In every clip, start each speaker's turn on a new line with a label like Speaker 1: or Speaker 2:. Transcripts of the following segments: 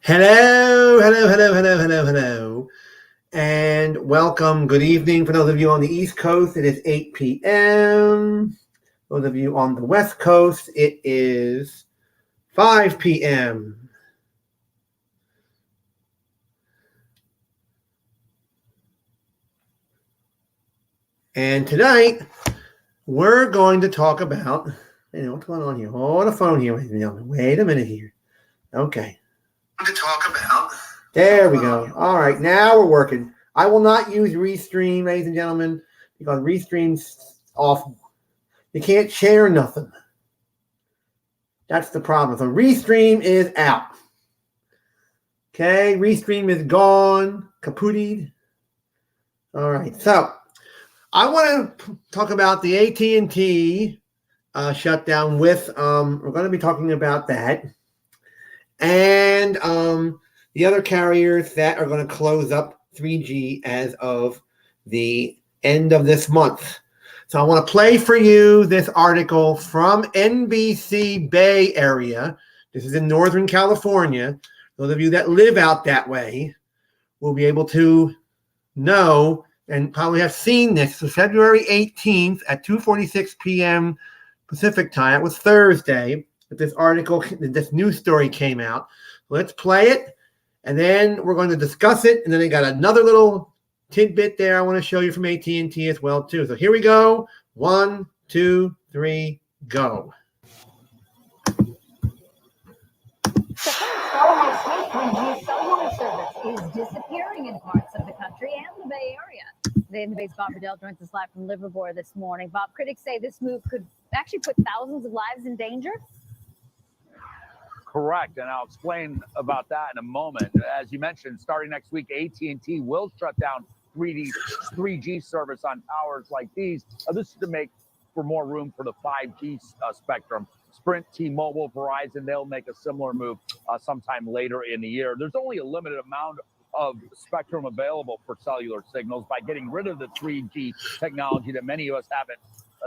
Speaker 1: Hello, and welcome. Good evening for those of you on the East Coast. It is 8 p.m. Those of you on the West Coast, it is 5 p.m. And tonight, we're going to talk about, what's going on here? Hold the phone here, ladies and gentlemen. Wait a minute here. Okay. To talk about. There we go. All right, now we're working. I will not use Restream, ladies and gentlemen, because Restream's awful. You can't share nothing. That's the problem. So Restream is out. Okay, Restream is gone, kaputied. All right, so I want to talk about the AT&T shutdown with, we're going to be talking about that. And the other carriers that are going to close up 3G as of the end of this month. So I want to play for you this article from NBC Bay Area. This is in Northern California. Those of you that live out that way will be able to know and probably have seen this. So February 18th at 2:46 p.m. Pacific time. It was Thursday that this article, this news story came out. Let's play it, and then we're going to discuss it. And then they got another little tidbit there I want to show you from AT&T as well, too. So here we go. 1, 2, 3, go.
Speaker 2: The current high-speed 3G cellular service is disappearing in parts of the country and the Bay Area. Today in the Bay's Bob Riddell joins us live from Livermore this morning. Bob, critics say this move could actually put thousands of lives in danger.
Speaker 3: Correct, and I'll explain about that in a moment. As you mentioned, starting next week, AT&T will shut down 3G service on towers like these. This is to make for more room for the 5G spectrum. Sprint, T-Mobile, Verizon, they'll make a similar move sometime later in the year. There's only a limited amount of spectrum available for cellular signals. By getting rid of the 3G technology that many of us haven't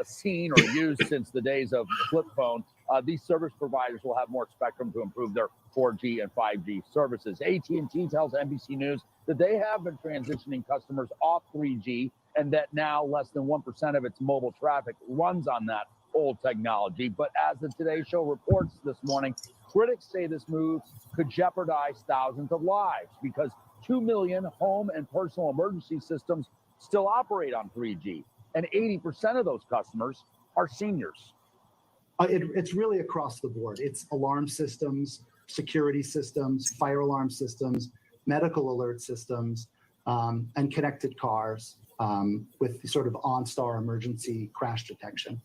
Speaker 3: seen or used since the days of the flip phone, these service providers will have more spectrum to improve their 4G and 5G services. AT&T tells NBC News that they have been transitioning customers off 3G and that now less than 1% of its mobile traffic runs on that old technology. But as the Today Show reports this morning, critics say this move could jeopardize thousands of lives because 2 million home and personal emergency systems still operate on 3G, and 80% of those customers are seniors.
Speaker 4: It's really across the board. It's alarm systems, security systems, fire alarm systems, medical alert systems, and connected cars with sort of OnStar emergency crash detection.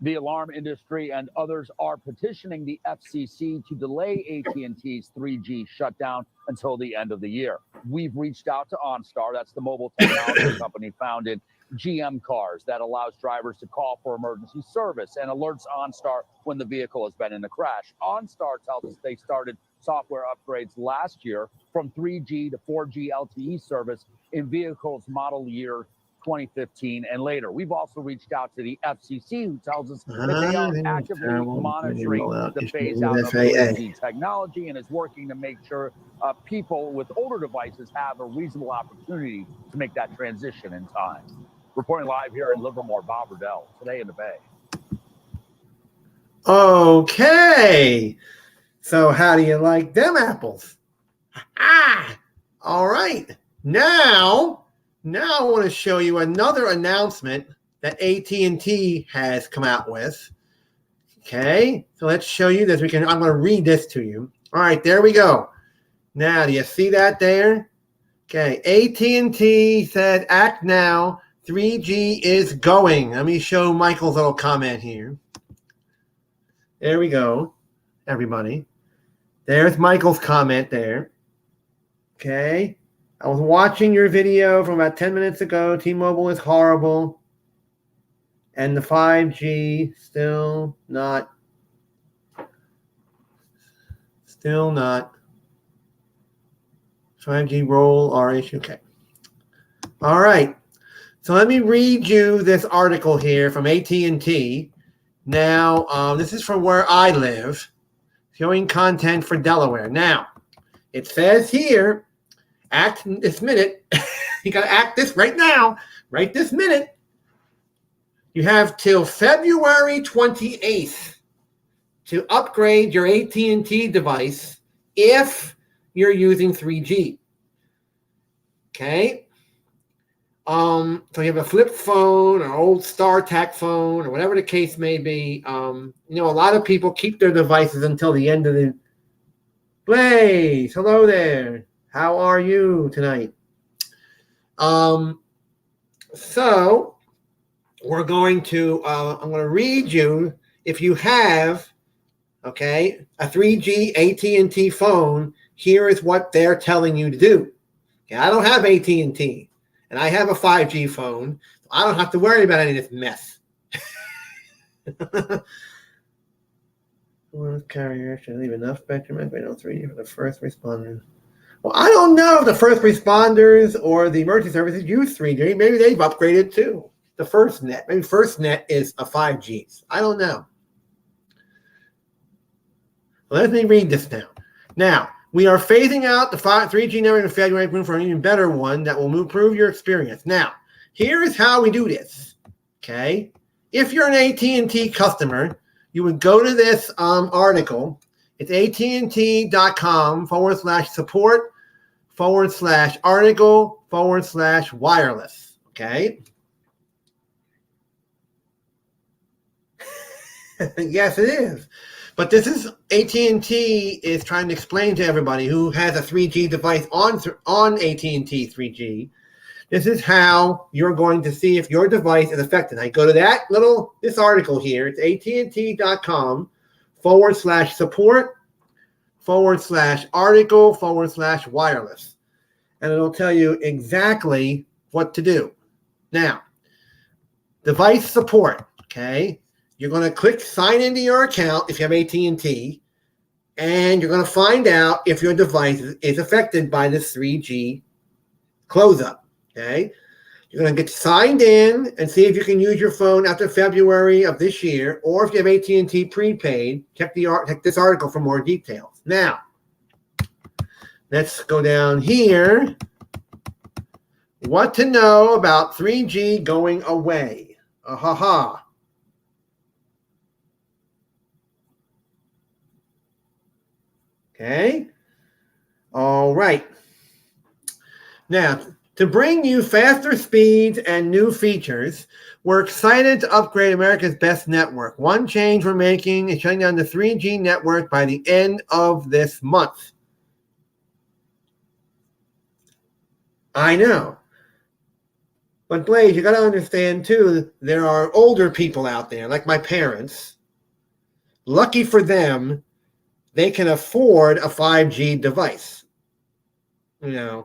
Speaker 3: The alarm industry and others are petitioning the FCC to delay AT&T's 3G shutdown until the end of the year. We've reached out to OnStar, that's the mobile technology company found in GM cars that allows drivers to call for emergency service and alerts OnStar when the vehicle has been in a crash. OnStar tells us they started software upgrades last year from 3G to 4G LTE service in vehicles model year 2015 and later. We've also reached out to the FCC, who tells us that they are actively monitoring the phase out of 3G technology and is working to make sure people with older devices have a reasonable opportunity to make that transition in time. Reporting live here in Livermore, Bob Riddell, Today in the Bay.
Speaker 1: Okay. So how do you like them apples? All right. Now I want to show you another announcement that AT&T has come out with. Okay. So let's show you this. I'm going to read this to you. All right. There we go. Now, do you see that there? Okay. AT&T said, act now. 3G is going. Let me show Michael's little comment here. There we go, everybody. There's Michael's comment there. Okay. I was watching your video from about 10 minutes ago. T-Mobile is horrible. And the 5G still not. 5G roll our issue. Okay. All right. So let me read you this article here from AT&T. Now, this is from where I live. Showing content for Delaware. Now, it says here, act this minute. You got to act this right now, right this minute. You have till February 28th to upgrade your AT&T device if you're using 3G. Okay? So you have a flip phone or old StarTAC phone or whatever the case may be. A lot of people keep their devices until the end of the Blaze. Hello there. How are you tonight? So we're going to, I'm going to read you, if you have, a 3G AT&T phone, here is what they're telling you to do. Okay, I don't have AT&T. And I have a 5G phone, so I don't have to worry about any of this mess. Carrier should leave enough spectrum and 3G for the first responders. Well, I don't know if the first responders or the emergency services use 3G. Maybe they've upgraded too. The FirstNet. Maybe FirstNet is a 5G. I don't know. Let me read this now. Now, we are phasing out the 3G network in February for an even better one that will improve your experience. Now, here is how we do this. Okay, if you're an AT&T customer, you would go to this article. It's AT&T.com/support/article/wireless. Okay. Yes, it is. But this is AT&T is trying to explain to everybody who has a 3G device on AT&T 3G. This is how you're going to see if your device is affected. I go to this article here. It's AT&T.com/support/article/wireless. And it'll tell you exactly what to do. Now, device support, okay? You're going to click sign into your account if you have AT&T, and you're going to find out if your device is affected by this 3G close-up, okay? You're going to get signed in and see if you can use your phone after February of this year, or if you have AT&T prepaid, check this article for more details. Now, let's go down here. What to know about 3G going away. Okay. All right. Now, to bring you faster speeds and new features, we're excited to upgrade America's best network. One change we're making is shutting down the 3G network by the end of this month. I know. But Blaze, you got to understand, too, there are older people out there, like my parents. Lucky for them, they can afford a 5G device. My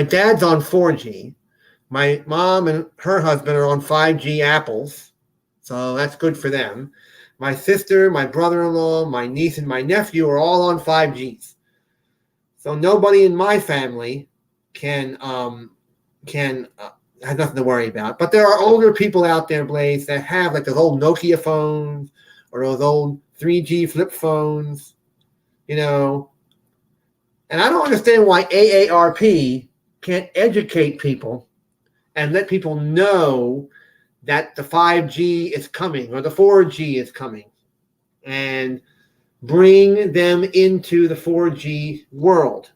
Speaker 1: dad's on 4G. My mom and her husband are on 5G Apples, so that's good for them. My sister, my brother-in-law, my niece, and my nephew are all on 5Gs. So nobody in my family has nothing to worry about. But there are older people out there, Blaze, that have like those old Nokia phones or those old 3G flip phones, And I don't understand why AARP can't educate people and let people know that the 5G is coming or the 4G is coming and bring them into the 4G world.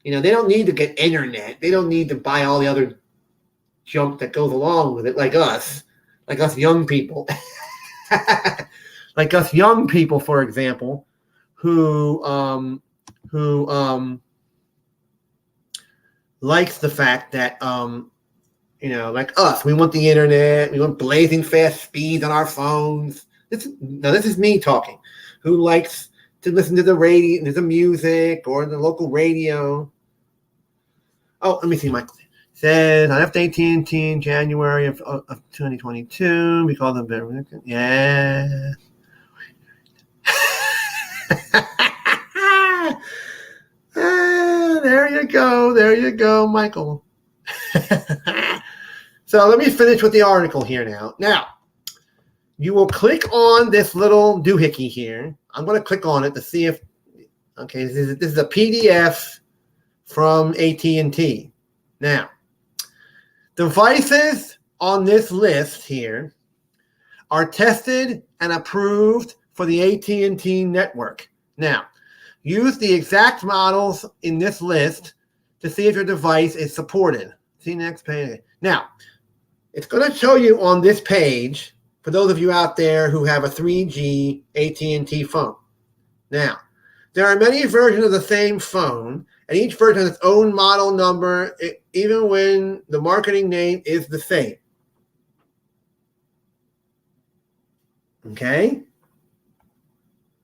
Speaker 1: They don't need to get internet. They don't need to buy all the other junk that goes along with it, like us young people. Like us young people, for example, who likes the fact that, like us, we want the internet, we want blazing fast speeds on our phones. This is me talking, who likes to listen to the radio, the music, or the local radio. Oh, let me see, Michael. Says, I left AT&T in January of 2022 because of their, yeah. There you go, Michael. So let me finish with the article here now. Now, you will click on this little doohickey here. I'm going to click on it to see if, okay, this is a PDF from AT&T. Now, devices on this list here are tested and approved for the AT&T network. Now, use the exact models in this list to see if your device is supported. See next page. Now, it's going to show you on this page, for those of you out there who have a 3G AT&T phone. Now, there are many versions of the same phone, and each version has its own model number, even when the marketing name is the same. Okay?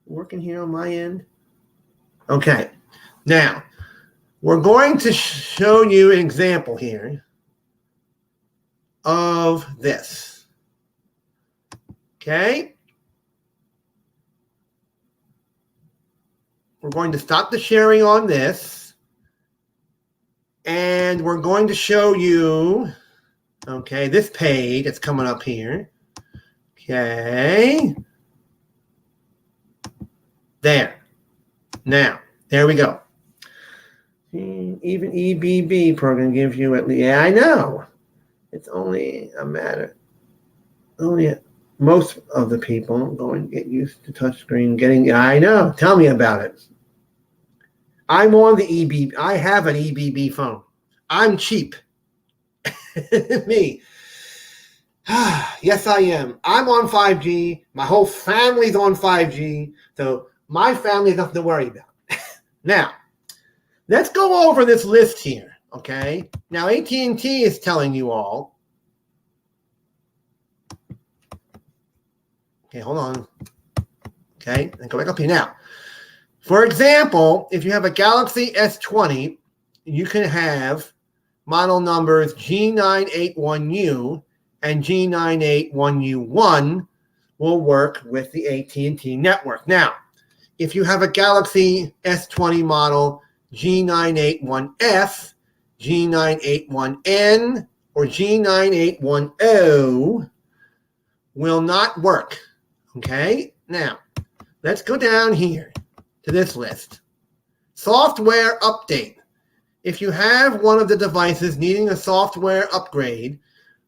Speaker 1: Working here on my end. Okay. Now, we're going to show you an example here of this. Okay? We're going to stop the sharing on this, and we're going to show you, okay, this page that's coming up here. Okay. There. Now, there we go. Even EBB program gives you at least, yeah, I know. It's only a matter, most of the people going to get used to touchscreen getting, I know. Tell me about it. I'm on the EBB. I have an EBB phone. I'm cheap. Me. Yes, I am. I'm on 5G. My whole family's on 5G. So my family has nothing to worry about. Now, let's go over this list here, okay? Now, AT&T is telling you all. Okay, hold on. Okay, and go back up here. Now, for example, if you have a Galaxy S20, you can have model numbers G981U and G981U1 will work with the AT&T network. Now, if you have a Galaxy S20 model G981F, G981N, or G981O will not work. Okay? Now, let's go down here to this list. Software update. If you have one of the devices needing a software upgrade,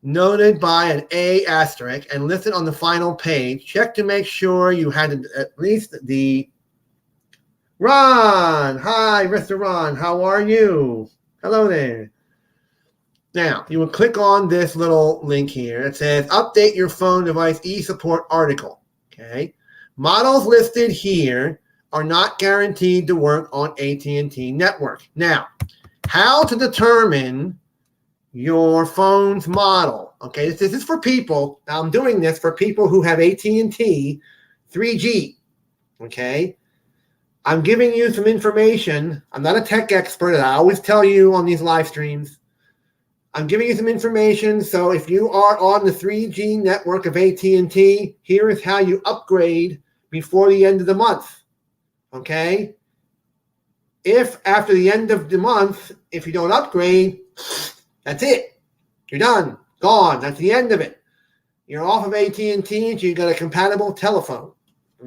Speaker 1: noted by an A asterisk and listed on the final page, check to make sure you had at least the Ron. Hi, Mr. Ron. How are you? Hello there. Now, you will click on this little link here. It says, update your phone device e-support article. Okay. Models listed here are not guaranteed to work on AT&T network. Now, how to determine your phone's model. Okay, this is for people. Now, I'm doing this for people who have AT&T 3G. Okay. I'm giving you some information. I'm not a tech expert, and I always tell you on these live streams. I'm giving you some information. So if you are on the 3G network of AT&T, here is how you upgrade before the end of the month. Okay? If after the end of the month, if you don't upgrade, that's it. You're done. Gone. That's the end of it. You're off of AT&T, and you got a compatible telephone.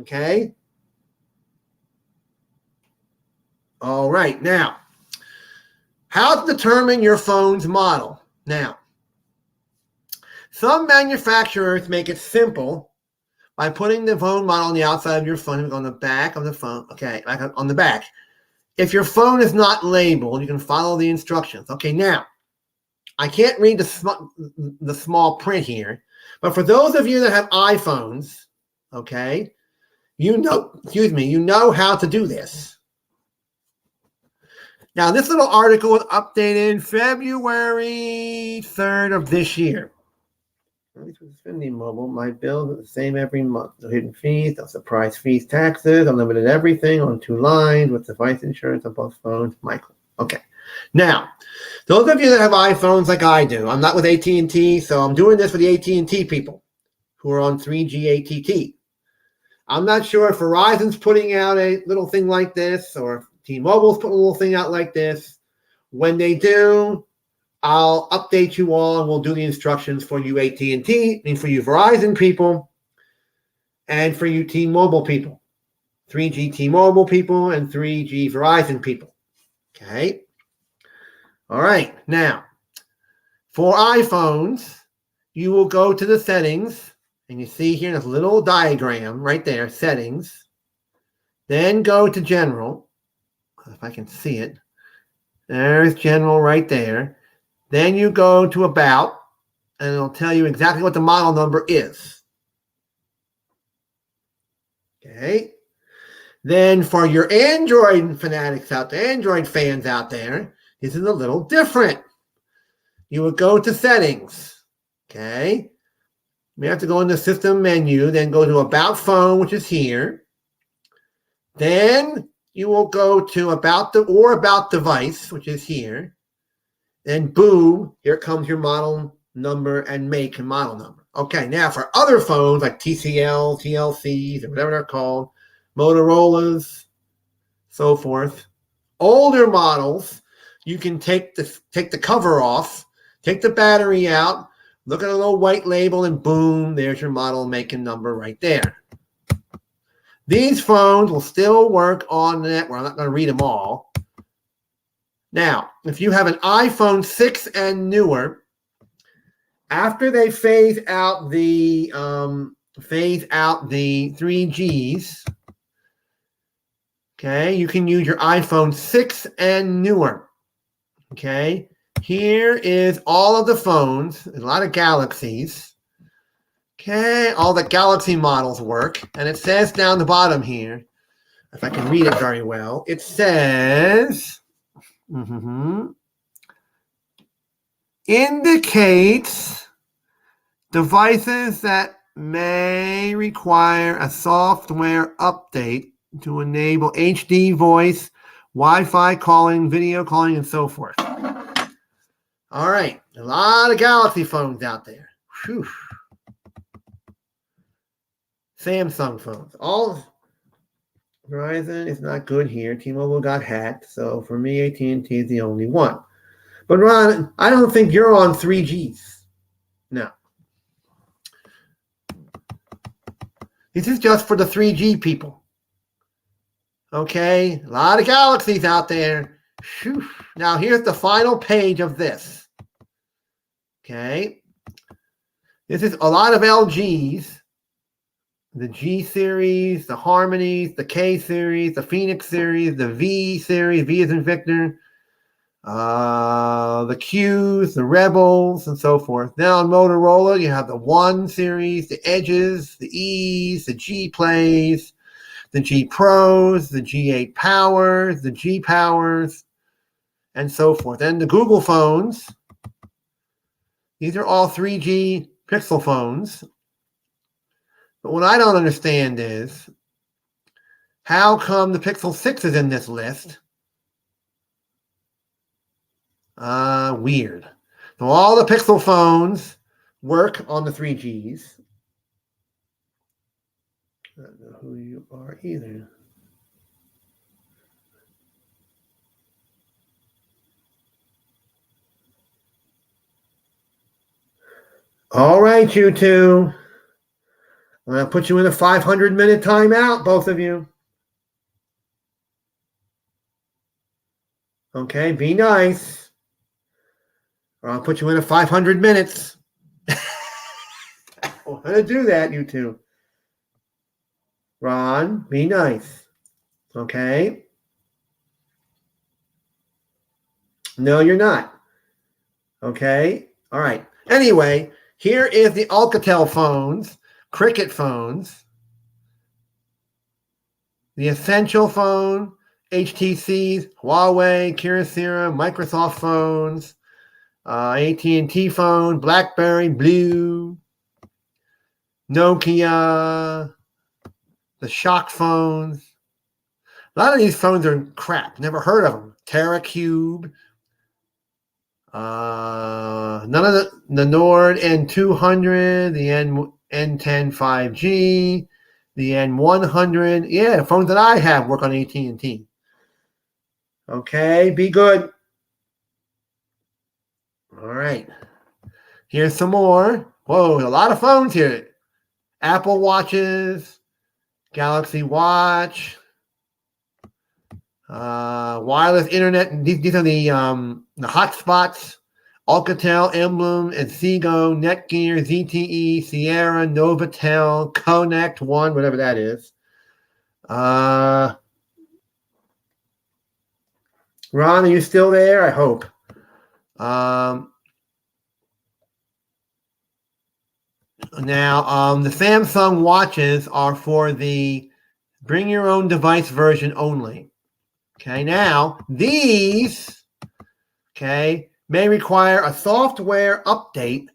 Speaker 1: Okay? All right. Now, how to determine your phone's model. Now, some manufacturers make it simple by putting the phone model on the outside of your phone, on the back of the phone. Okay, like on the back. If your phone is not labeled, you can follow the instructions. Okay, now, I can't read the small print here, but for those of you that have iPhones, okay, you know how to do this. Now, this little article was updated February 3rd of this year. At least with T-Mobile, my bills are the same every month. No hidden fees, no surprise fees, taxes, unlimited everything on 2 lines with device insurance on both phones. Michael. Okay. Now, those of you that have iPhones like I do, I'm not with AT&T, so I'm doing this for the AT&T people who are on 3G ATT. I'm not sure if Verizon's putting out a little thing like this or if T-Mobile's putting a little thing out like this. When they do, I'll update you all and we'll do the instructions for you AT&T, and for you Verizon people, and for you T-Mobile people. 3G T-Mobile people and 3G Verizon people. Okay. All right. Now, for iPhones, you will go to the settings, and you see here this little diagram right there, settings. Then go to general. If I can see it. There's general right there. Then you go to about, and it'll tell you exactly what the model number is. Okay. Then for your Android fanatics out there, Android fans out there, this is a little different. You would go to settings. Okay. You have to go in the system menu, then go to about phone, which is here. Then you will go to about device, which is here. And boom, here comes your model number and make and model number. Okay, now for other phones like TCL, TLCs, or whatever they're called, Motorola's, so forth, older models, you can take the cover off, take the battery out, look at a little white label, and boom, there's your model, make, and number right there. These phones will still work on the network. I'm not going to read them all. Now, if you have an iPhone 6 and newer, after they phase out the 3Gs, okay, you can use your iPhone 6 and newer. Okay, here is all of the phones, a lot of Galaxies. Okay, all the Galaxy models work, and it says down the bottom here, if I can read it very well, it says, indicates devices that may require a software update to enable HD voice, Wi-Fi calling, video calling, and so forth. All right, a lot of Galaxy phones out there. Whew. Samsung phones. All Verizon is not good here. T-Mobile got hacked, so for me, AT&T is the only one. But Ron, I don't think you're on 3Gs. No. This is just for the 3G people. Okay, a lot of Galaxies out there. Whew. Now here's the final page of this. Okay. This is a lot of LGs. The G series, the Harmonies, the K series, the Phoenix series, the V series, V as in Victor, the Qs, the Rebels, and so forth. Now on Motorola, you have the 1 series, the Edges, the Es, the G Plays, the G Pros, the G8 Powers, the G Powers, and so forth. And the Google phones, these are all 3G Pixel phones. But what I don't understand is, how come the Pixel 6 is in this list? Weird. So all the Pixel phones work on the 3Gs. I don't know who you are either. All right, you two. I'm going to put you in a 500-minute timeout, both of you. Okay, be nice. Or I'll put you in a 500 minutes. I'm going to do that, you two. Ron, be nice. Okay? No, you're not. Okay? All right. Anyway, here is the Alcatel phones. Cricket phones, the Essential phone, HTCs, Huawei, Kyocera, Microsoft phones, AT&T phone, BlackBerry, Blue, Nokia, the Shock phones. A lot of these phones are crap. Never heard of them. TerraCube. None of the Nord N200, the N10 5G, the N100. Yeah, the phones that I have work on AT&T. Okay, be good. All right. Here's some more. Whoa, a lot of phones here. Apple Watches, Galaxy Watch, Wireless internet. These are the hotspots. Alcatel, Emblem, and Seago, Netgear, ZTE, Sierra, Novatel, Connect One, whatever that is. Ron, are you still there? I hope. Now, the Samsung watches are for the bring your own device version only. Okay, now these, may require a software update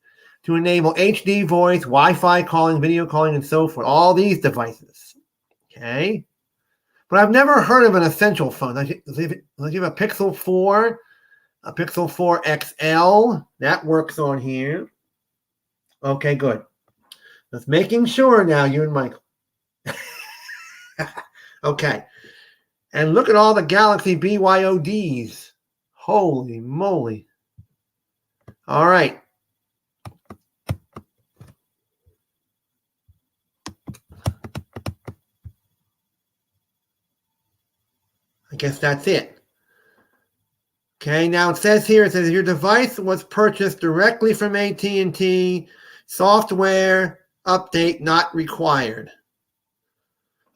Speaker 1: to enable HD voice, Wi-Fi calling, video calling, and so forth. All these devices. Okay. But I've never heard of an essential phone. Let's give a Pixel 4, a Pixel 4 XL. That works on here. Okay, good. Just making sure now, you and Michael. Okay. And look at all the Galaxy BYODs. Holy moly. All right. I guess that's it. Okay, now it says your device was purchased directly from AT&T. Software update not required.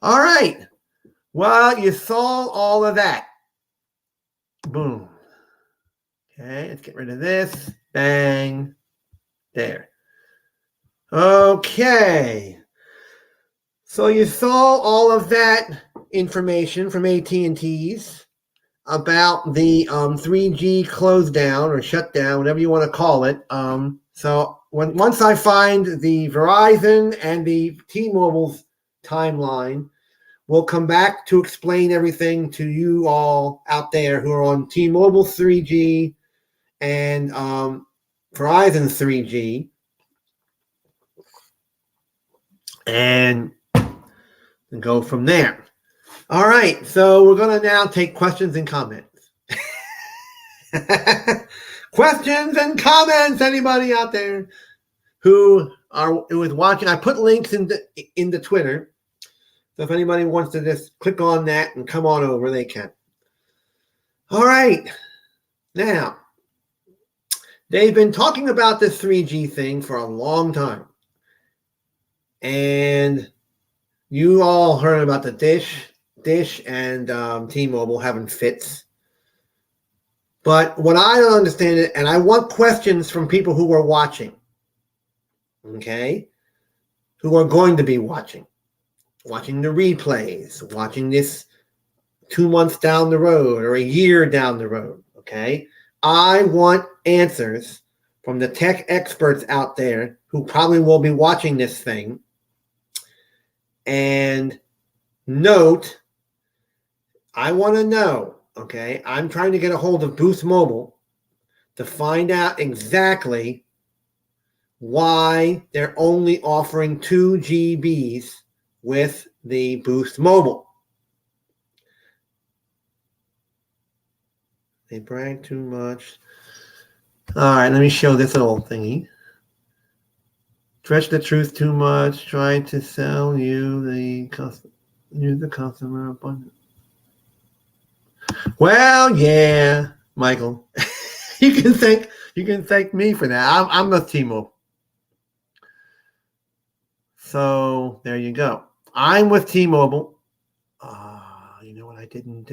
Speaker 1: All right. Well, you saw all of that. Boom. Okay, let's get rid of this. Bang. There. Okay. So you saw all of that information from AT&T's about the 3G close down or shutdown, whatever you want to call it. So once I find the Verizon and the T-Mobile's timeline, we'll come back to explain everything to you all out there who are on T-Mobile 3G and Verizon 3G. And go from there. All right, so we're going to now take questions and comments. Questions and comments, anybody out there who is watching? I put links in the Twitter. So if anybody wants to just click on that and come on over, they can. All right. Now, they've been talking about this 3G thing for a long time. And you all heard about the Dish and T-Mobile having fits. But what I don't understand it, and I want questions from people who are watching, okay, who are going to be watching the replays, watching this 2 months down the road or a year down the road, okay? I want answers from the tech experts out there who probably will be watching this thing. And note, I want to know, okay? I'm trying to get a hold of Boost Mobile to find out exactly why they're only offering 2 GBs with the Boost Mobile. They brag too much. All right, let me show this little thingy. Stretch the truth too much. Try to sell you the customer abundance. Well, yeah, Michael, you can thank me for that. I'm with T-Mobile. So there you go. I'm with T-Mobile. You know what I didn't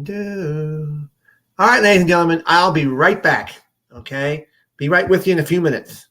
Speaker 1: do? All right, ladies and gentlemen, I'll be right back. Okay? Be right with you in a few minutes.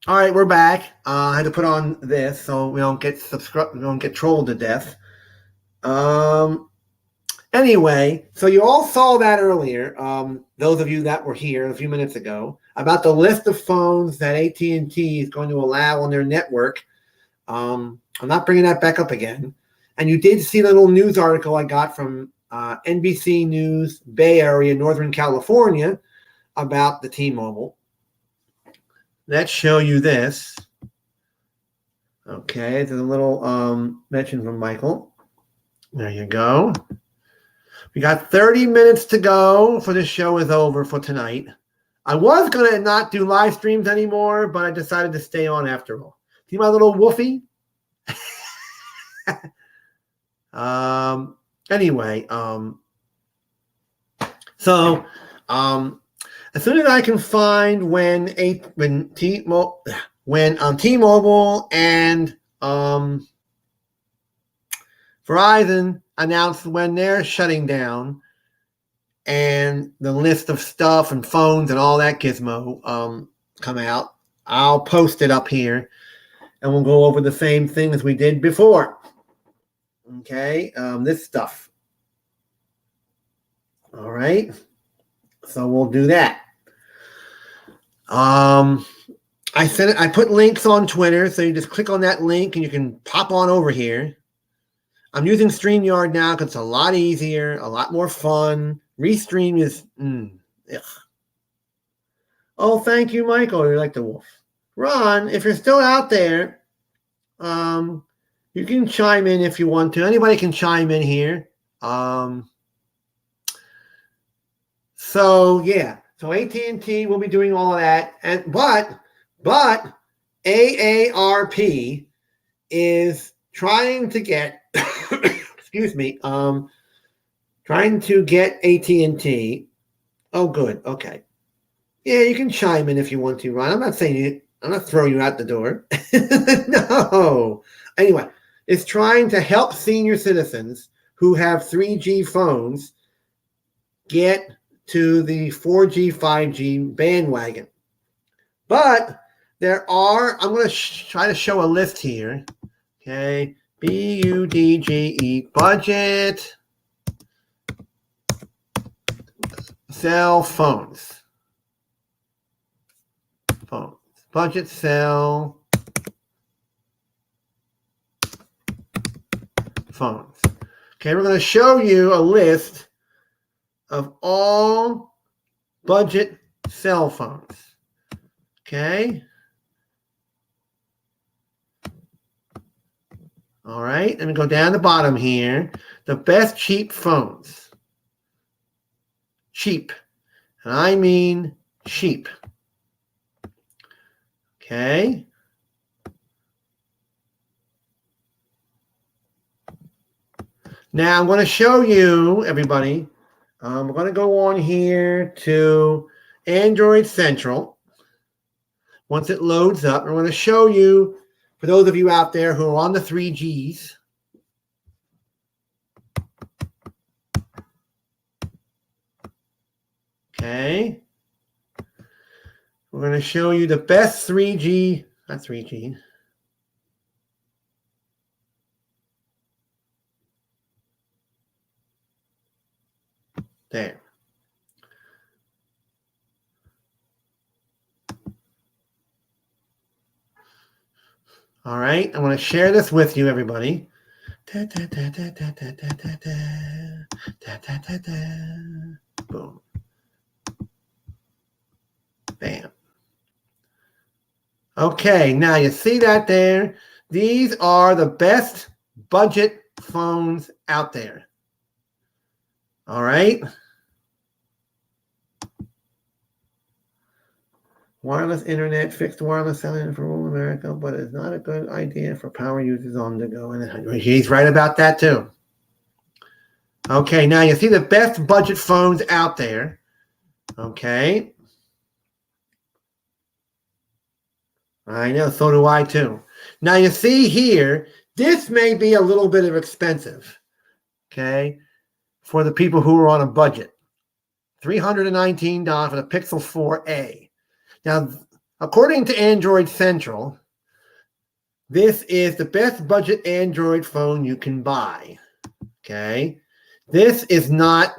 Speaker 1: All right, we're back. I had to put on this so we don't get trolled to death. Anyway, so you all saw that earlier. Those of you that were here a few minutes ago about the list of phones that AT&T is going to allow on their network. I'm not bringing that back up again. And you did see the little news article I got from NBC News Bay Area, Northern California, about the T-Mobile. Let's show you this. Okay, there's a little mention from Michael. There you go. We got 30 minutes to go for this show is over for tonight. I was going to not do live streams anymore, but I decided to stay on after all. See my little woofie? Anyway, so as soon as I can find when T-Mobile and Verizon announced when they're shutting down and the list of stuff and phones and all that gizmo come out, I'll post it up here and we'll go over the same thing as we did before. Okay, this stuff. All right, so we'll do that. I put links on Twitter, so you just click on that link and you can pop on over here. I'm using StreamYard now because it's a lot easier, a lot more fun. Restream is, ugh. Oh, thank you, Michael. You like the wolf. Ron, if you're still out there, you can chime in if you want to. Anybody can chime in here. So AT&T will be doing all of that, but AARP is trying to get, excuse me, trying to get AT&T. Oh, good. Okay. Yeah, you can chime in if you want to, Ron. I'm not throwing you out the door. No. Anyway, it's trying to help senior citizens who have 3G phones get to the 4G, 5G bandwagon. But I'm going to try to show a list here. Okay. BUDGE, budget cell phones. Budget cell phones. Okay, we're going to show you a list of all budget cell phones. Okay. All right, let me go down the bottom here. The best cheap phones. Cheap. And I mean cheap. Okay. Now I'm going to show you, everybody. We're going to go on here to Android Central. Once it loads up, we're going to show you, for those of you out there who are on the 3Gs, okay, we're going to show you the best 3G, not 3G, there. All right, I'm going to share this with you, everybody. Boom. Bam. Okay, now you see that there. These are the best budget phones out there. All right. Wireless internet, fixed wireless selling for rural America, but it's not a good idea for power users on the go. And he's right about that too. Okay, now you see the best budget phones out there. Okay. I know, so do I too. Now you see here, this may be a little bit of expensive. Okay. For the people who are on a budget. $319 for the Pixel 4a. Now, according to Android Central, this is the best budget Android phone you can buy. Okay. This is not,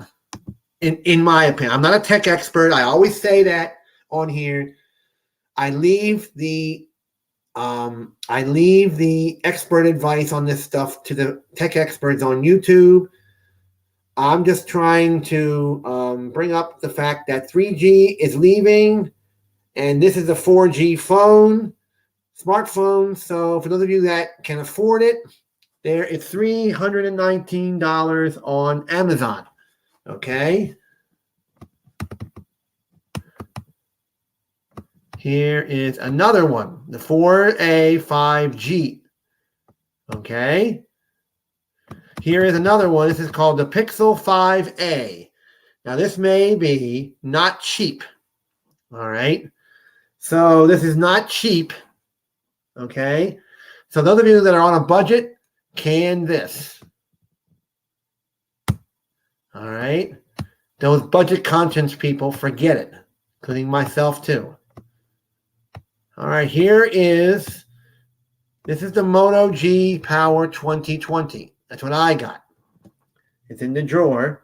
Speaker 1: in my opinion, I'm not a tech expert. I always say that on here. I leave the expert advice on this stuff to the tech experts on YouTube. I'm just trying to bring up the fact that 3G is leaving, and this is a 4G smartphone. So for those of you that can afford it, there it's $319 on Amazon. Okay. Here is another one, the 4A 5G. Okay. Here is another one. This is called the Pixel 5A. Now, this may be not cheap. All right. So this is not cheap. Okay. So those of you that are on a budget, can this. All right. Those budget conscious people, forget it, including myself too. All right. This is the Moto G Power 2020. That's what I got. It's in the drawer.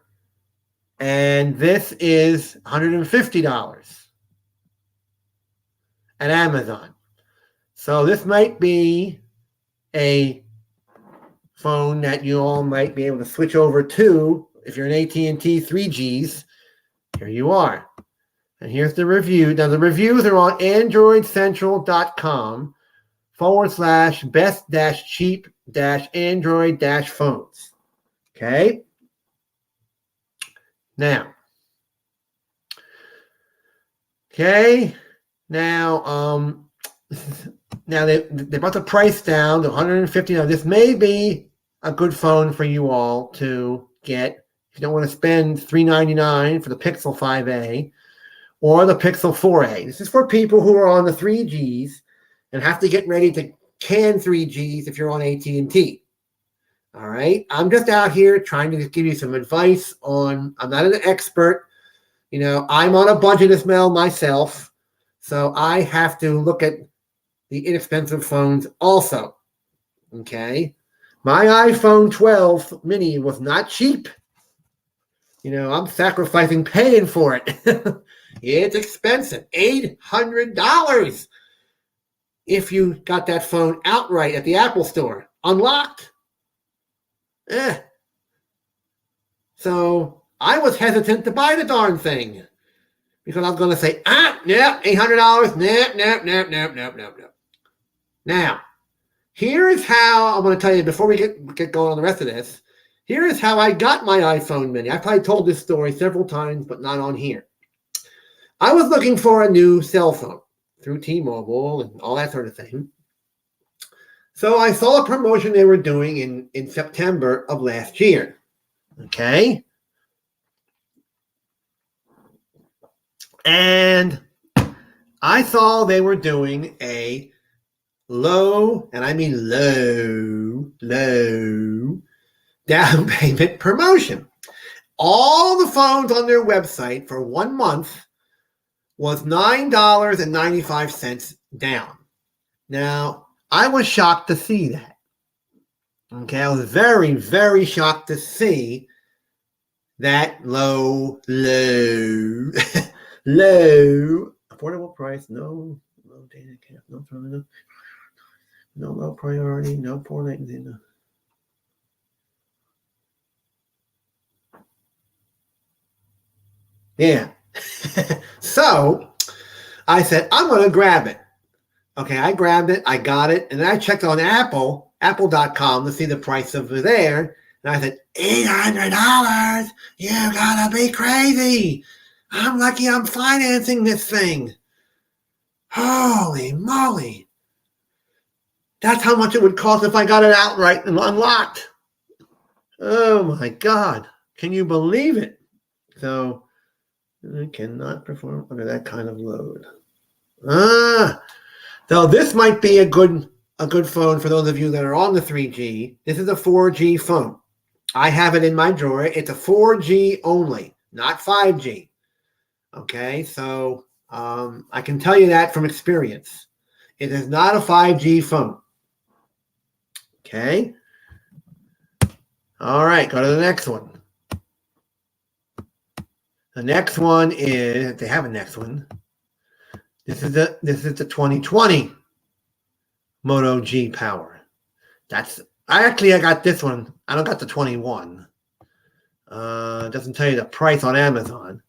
Speaker 1: And this is $150 at Amazon. So this might be a phone that you all might be able to switch over to. If you're an AT&T 3Gs, here you are. And here's the review. Now the reviews are on androidcentral.com/best-cheap-android-phones. Okay. Now, now they brought the price down to $150. Now this may be a good phone for you all to get if you don't want to spend $399 for the Pixel 5A or the Pixel 4A. This is for people who are on the 3Gs and have to get ready to can 3Gs if you're on AT&T. All right. I'm just out here trying to give you some advice on, I'm not an expert. You know, I'm on a budget as well myself. So I have to look at the inexpensive phones also. Okay. My iPhone 12 mini was not cheap. You know, I'm sacrificing paying for it. It's expensive. $800 if you got that phone outright at the Apple Store, unlocked. So I was hesitant to buy the darn thing because I was going to say, yeah, $800. Nope. Now, here is how I'm going to tell you before we get going on the rest of this. Here is how I got my iPhone mini. I've probably told this story several times, but not on here. I was looking for a new cell phone through T-Mobile and all that sort of thing. So I saw a promotion they were doing in September of last year. Okay. And I saw they were doing a low, and I mean low down payment promotion. All the phones on their website for 1 month was $9.95 down. Now, I was shocked to see that. Okay, I was very, very shocked to see that low affordable price, no low data cap, no low priority, no poor latency, no. Yeah. So I said, I'm going to grab it. Okay, I grabbed it. I got it. And then I checked on apple.com to see the price over there. And I said, $800? You got to be crazy. I'm lucky I'm financing this thing. Holy moly. That's how much it would cost if I got it outright and unlocked. Oh, my God. Can you believe it? So I cannot perform under that kind of load. So this might be a good phone for those of you that are on the 3G. This is a 4G phone. I have it in my drawer. It's a 4G only, not 5G. Okay, so I can tell you that from experience. It is not a 5G phone. Okay. All right, go to the next one. The next one is, if they have a next one, this is the 2020 Moto G Power. I got this one. I don't got the 21. It doesn't tell you the price on Amazon.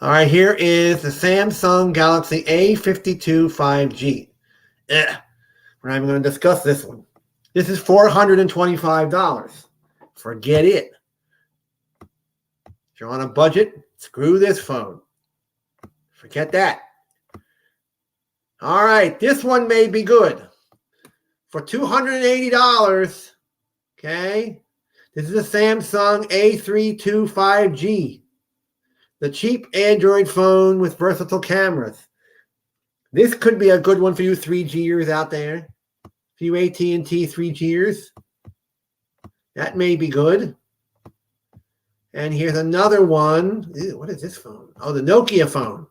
Speaker 1: All right, here is the Samsung Galaxy A52 5G. We're not even going to discuss this one. This is $425. Forget it. If you're on a budget, screw this phone. Forget that. All right, this one may be good. For $280, okay, this is a Samsung A32 5G, the cheap Android phone with versatile cameras. This could be a good one for you 3Gers out there. For you AT&T 3Gers. That may be good. And here's another one. Ew, what is this phone? Oh, the Nokia phone.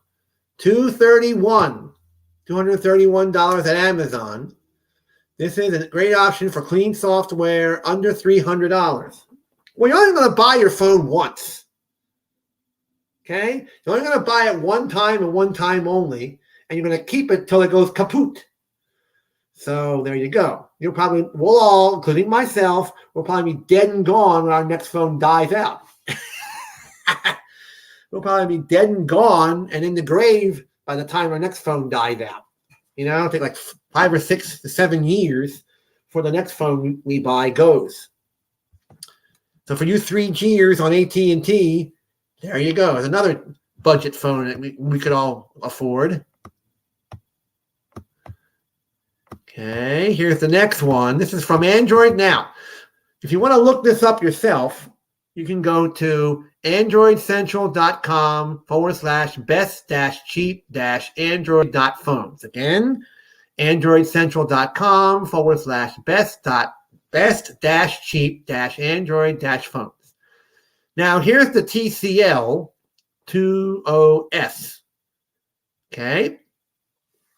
Speaker 1: $231 at Amazon. This is a great option for clean software under $300. Well, you're only going to buy your phone once. Okay? You're only going to buy it one time and one time only, and you're going to keep it till it goes kaput. So there you go. We'll all, including myself, will probably be dead and gone when our next phone dies out. We'll probably be dead and gone and in the grave by the time our next phone dies out. It'll take like 5 or 6 to 7 years before the next phone we buy goes. So for you 3Gers on AT&T, there you go. There's another budget phone that we could all afford. Okay, here's the next one. This is from Android Now. If you want to look this up yourself, you can go to androidcentral.com/best-cheap-android.phones. Again, androidcentral.com/best-cheap-android-phones. Now, here's the TCL 20S. Okay.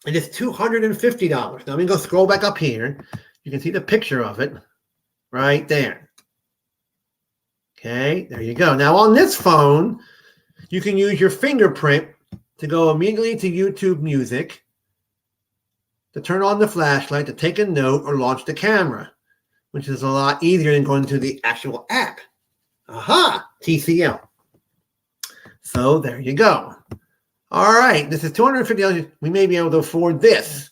Speaker 1: It is $250. Now, let me go scroll back up here. You can see the picture of it right there. Okay, there you go. Now, on this phone, you can use your fingerprint to go immediately to YouTube Music, to turn on the flashlight, to take a note, or launch the camera, which is a lot easier than going to the actual app. Aha, TCL. So there you go. All right, this is $250. We may be able to afford this.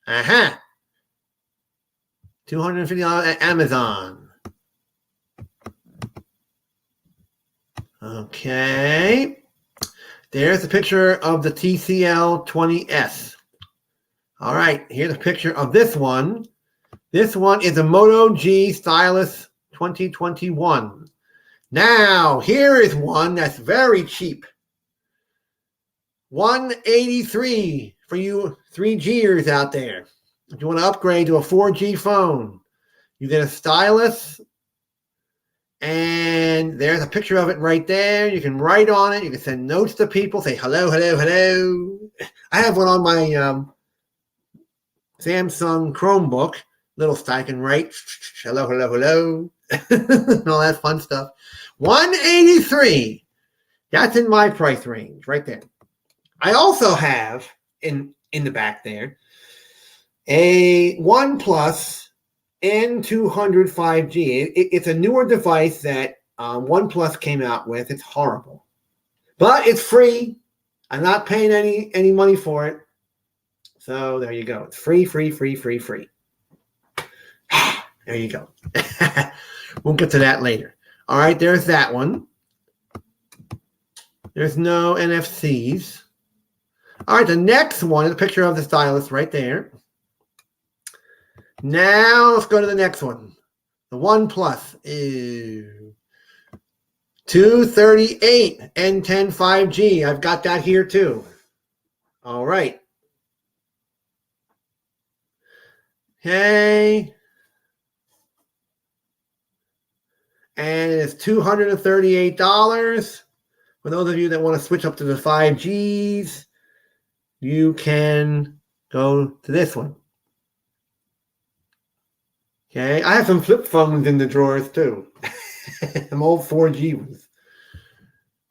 Speaker 1: Aha. $250 at Amazon. Okay. There's a picture of the TCL 20S. All right, here's a picture of this one. This one is a Moto G Stylus 2021. Now, here is one that's very cheap. $183 for you 3Gers out there. If you want to upgrade to a 4G phone, you get a stylus, and there's a picture of it right there. You can write on it. You can send notes to people, say hello, hello, hello. I have one on my Samsung Chromebook. Little I can write hello, hello, hello, and all that fun stuff. $183. That's in my price range right there. I also have in the back there a OnePlus N200 5G. It's a newer device that OnePlus came out with. It's horrible, but it's free. I'm not paying any money for it. So there you go. It's free. There you go. We'll get to that later. All right, there's that one. There's no NFCs. All right, the next one is a picture of the stylus right there. Now let's go to the next one. The OnePlus is $238 N10 5G. I've got that here too. All right. Okay. and it is $238. For those of you that want to switch up to the 5Gs, you can go to this one. Okay, I have some flip phones in the drawers too. Some old 4G ones.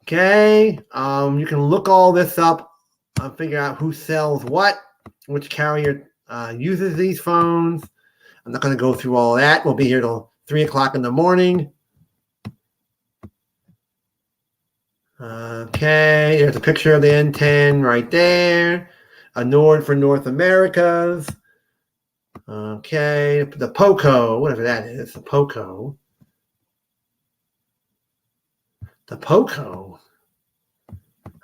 Speaker 1: Okay, you can look all this up and figure out who sells what, which carrier uses these phones. I'm not going to go through all that. We'll be here till 3 o'clock in the morning. Okay, there's a picture of the N10 right there. A Nord for North Americas. Okay, the POCO, whatever that is, the POCO. The POCO.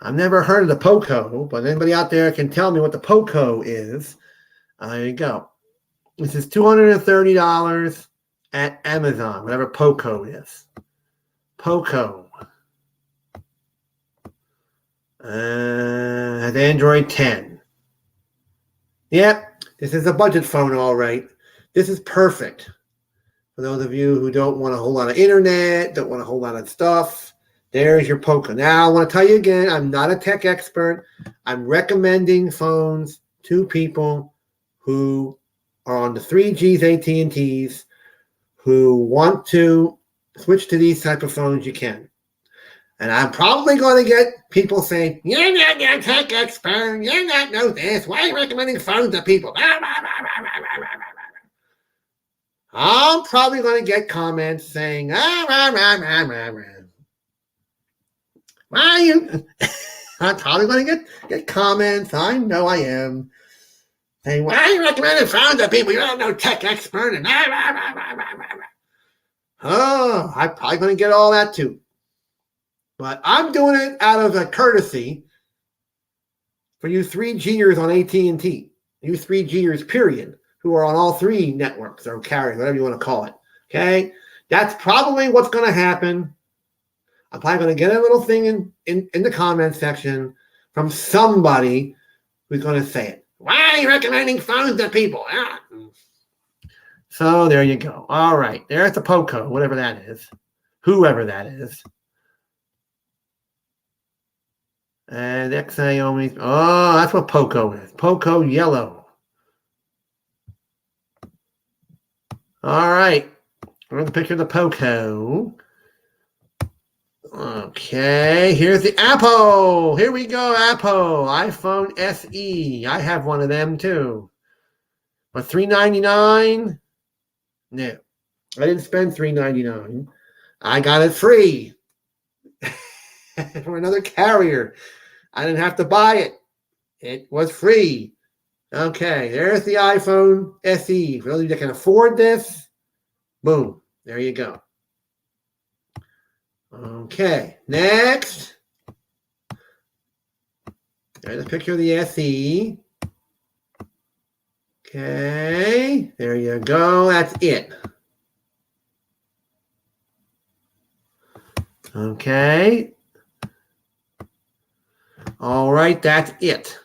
Speaker 1: I've never heard of the POCO, but anybody out there can tell me what the POCO is. There you go. This is $230 at Amazon, whatever POCO is. POCO. Has Android 10. Yep, this is a budget phone, all right. This is perfect for those of you who don't want a whole lot of internet, don't want a whole lot of stuff. There's your POCO. Now, I want to tell you again, I'm not a tech expert. I'm recommending phones to people who are on the 3Gs, AT&Ts, who want to switch to these type of phones. You can. And I'm probably going to get people saying, you're not a tech expert. You're not know this. Why are you recommending phones to people? I'm probably going to get comments saying, why are you? I'm probably going to get comments. I know I am. Saying, why are you recommending phones to people? You don't know tech expert. And oh, I'm probably going to get all that too. But I'm doing it out of a courtesy for you 3Gers on AT&T, you 3Gers, period, who are on all three networks or carriers, whatever you want to call it. Okay? That's probably what's going to happen. I'm probably going to get a little thing in the comment section from somebody who's going to say it. Why are you recommending phones to people? Ah. So there you go. All right. There's the POCO, whatever that is. Whoever that is. And XAOMI. Oh, that's what POCO is. POCO yellow. All right. Here's the picture of the POCO. Okay. Here's the Apple. Here we go, Apple. iPhone SE. I have one of them too. But $399? No. I didn't spend $399. I got it free. From another carrier. I didn't have to buy it. It was free. Okay, there's the iPhone SE. For those of you that can afford this, boom, there you go. Okay, next. There's a picture of the SE. Okay, there you go. That's it. Okay. All right, that's it.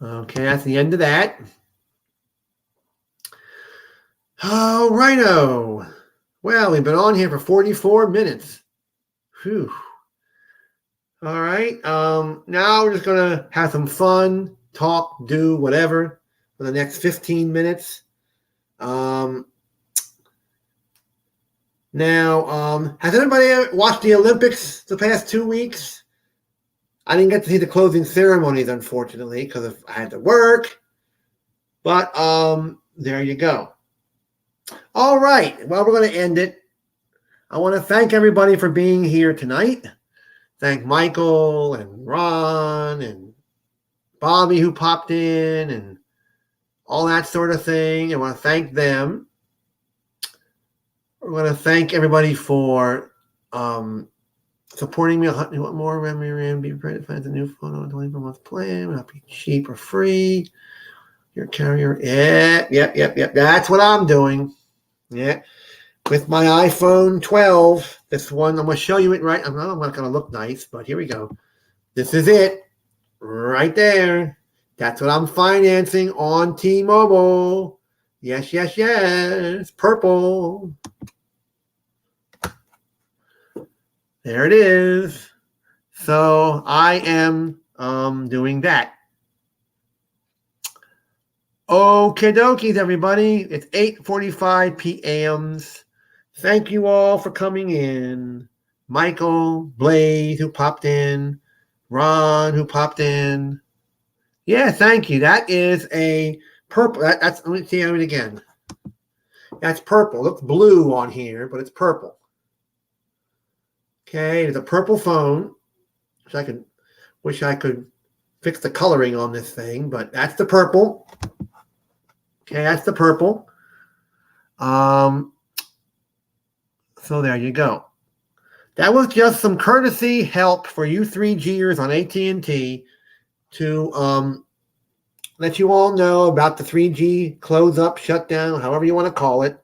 Speaker 1: Okay, that's the end of that. Oh, righto. Well, we've been on here for 44 minutes. Whew. All right. Now we're just going to have some fun, talk, do whatever for the next 15 minutes. Now, has anybody watched the Olympics the past 2 weeks? I didn't get to see the closing ceremonies, unfortunately, because I had to work. But there you go. All right. Well, we're going to end it. I want to thank everybody for being here tonight. Thank Michael and Ron and Bobby who popped in and all that sort of thing. I want to thank them. We're going to thank everybody for supporting me. You want more memory RAM? Be prepared to find a new phone on a 24-month plan. Will not be cheap or free. Your carrier. Yep. That's what I'm doing. Yeah. With my iPhone 12. This one, I'm going to show you it right. I'm not going to look nice, but here we go. This is it. Right there. That's what I'm financing on T-Mobile. Yes, yes, yes. Purple. There it is. So I am doing that. Okie dokies, everybody. It's 8:45 p.m. Thank you all for coming in. Michael, Blaze, who popped in. Ron, who popped in. Yeah, thank you. That is a purple. That's, let me see it again. That's purple. It looks blue on here, but it's purple. Okay, it's a purple phone. Wish I could fix the coloring on this thing, but that's the purple. Okay, that's the purple. So there you go. That was just some courtesy help for you 3Gers on AT&T to let you all know about the 3G close up, shutdown, however you want to call it.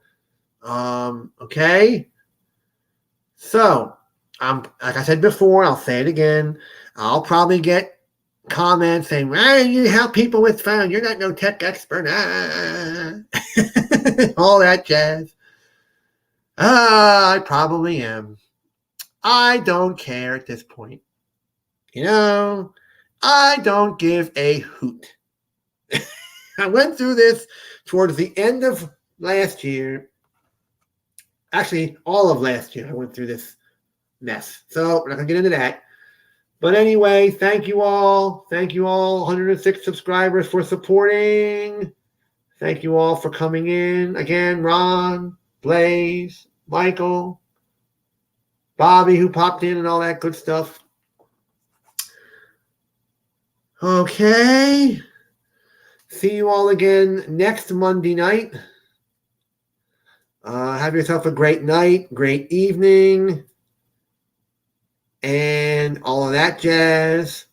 Speaker 1: Okay. So, like I said before, I'll say it again. I'll probably get comments saying, "Well, you help people with phones. You're not no tech expert." All that jazz. I probably am. I don't care at this point. I don't give a hoot. I went through this towards the end of last year. Actually, all of last year, I went through this mess. So we're not going to get into that. But anyway, thank you all. Thank you all, 106 subscribers, for supporting. Thank you all for coming in. Again, Ron, Blaze, Michael, Bobby, who popped in and all that good stuff. Okay. See you all again next Monday night. Have yourself a great night, great evening, and all of that jazz.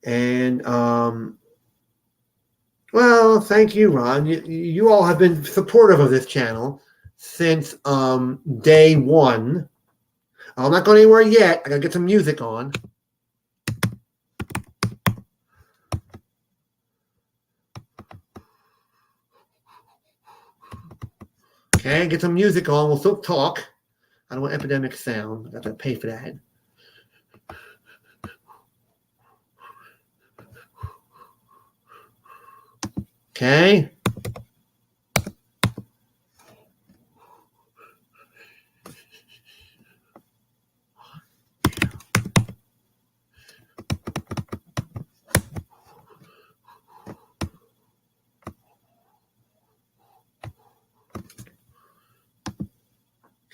Speaker 1: And, well, thank you, Ron. You all have been supportive of this channel since day one. I'm not going anywhere yet. I got to get some music on. Okay, get some music on. We'll still talk. I don't want epidemic sound. I got to pay for that. Okay.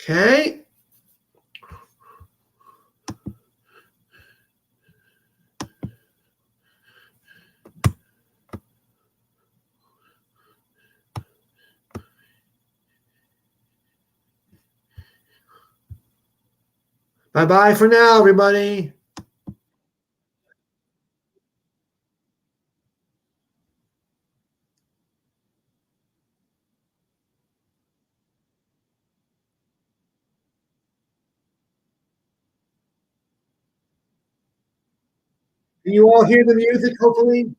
Speaker 1: Okay. Bye-bye for now, everybody. Can you all hear the music, hopefully?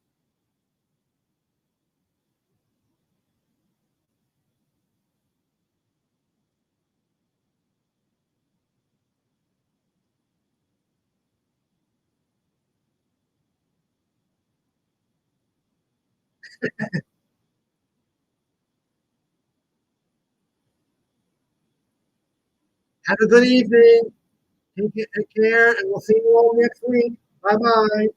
Speaker 1: Have a good evening. Take care, and we'll see you all next week. Bye-bye.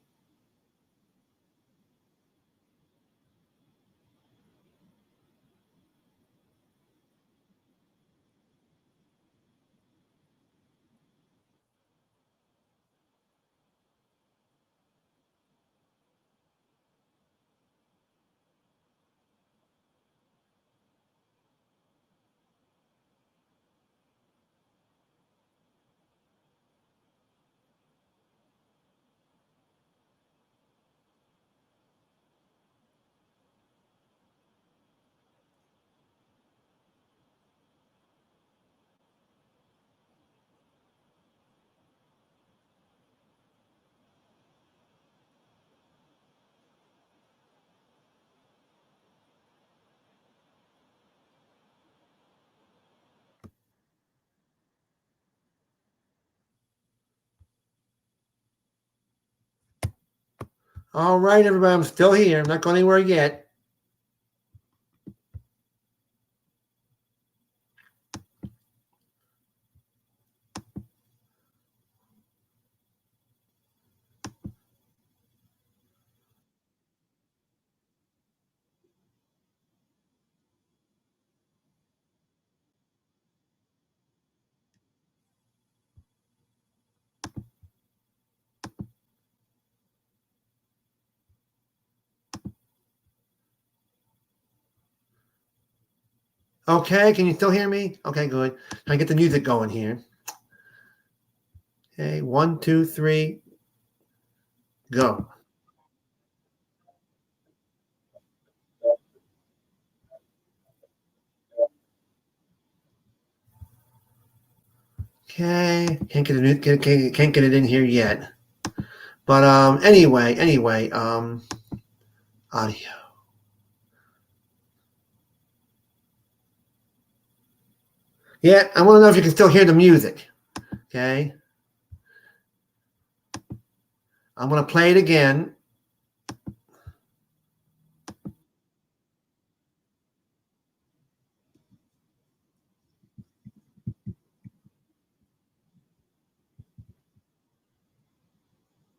Speaker 1: All right, everybody. I'm still here. I'm not going anywhere yet. Okay, can you still hear me? Okay, good. I get the music going here. Okay, 1, 2, 3, go. Okay, can't get it. Can't get it in here yet. But anyway, audio. Yeah, I want to know if you can still hear the music. Okay, I'm gonna play it again.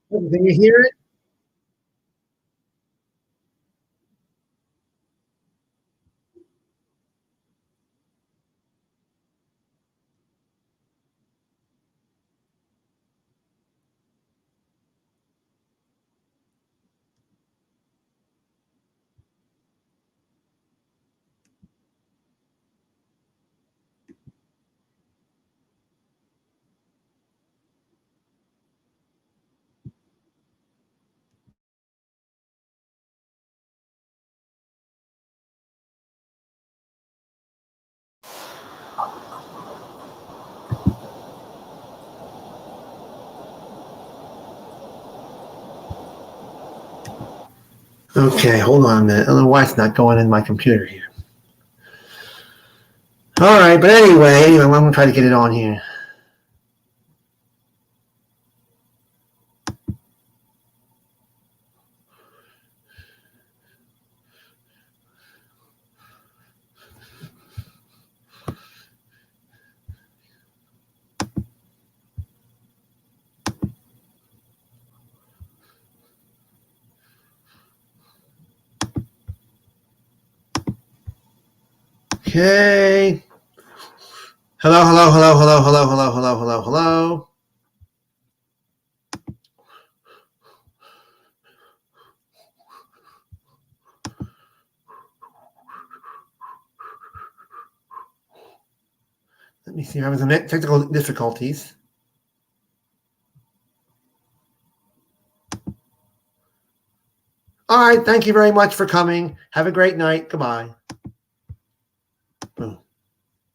Speaker 1: Can you hear it? Okay, hold on a minute. I don't know why it's not going in my computer here. All right, but anyway, I'm gonna try to get it on here. Okay. Hello, hello, hello, hello, hello, hello, hello, hello, hello. Let me see. I'm having some technical difficulties. All right. Thank you very much for coming. Have a great night. Goodbye.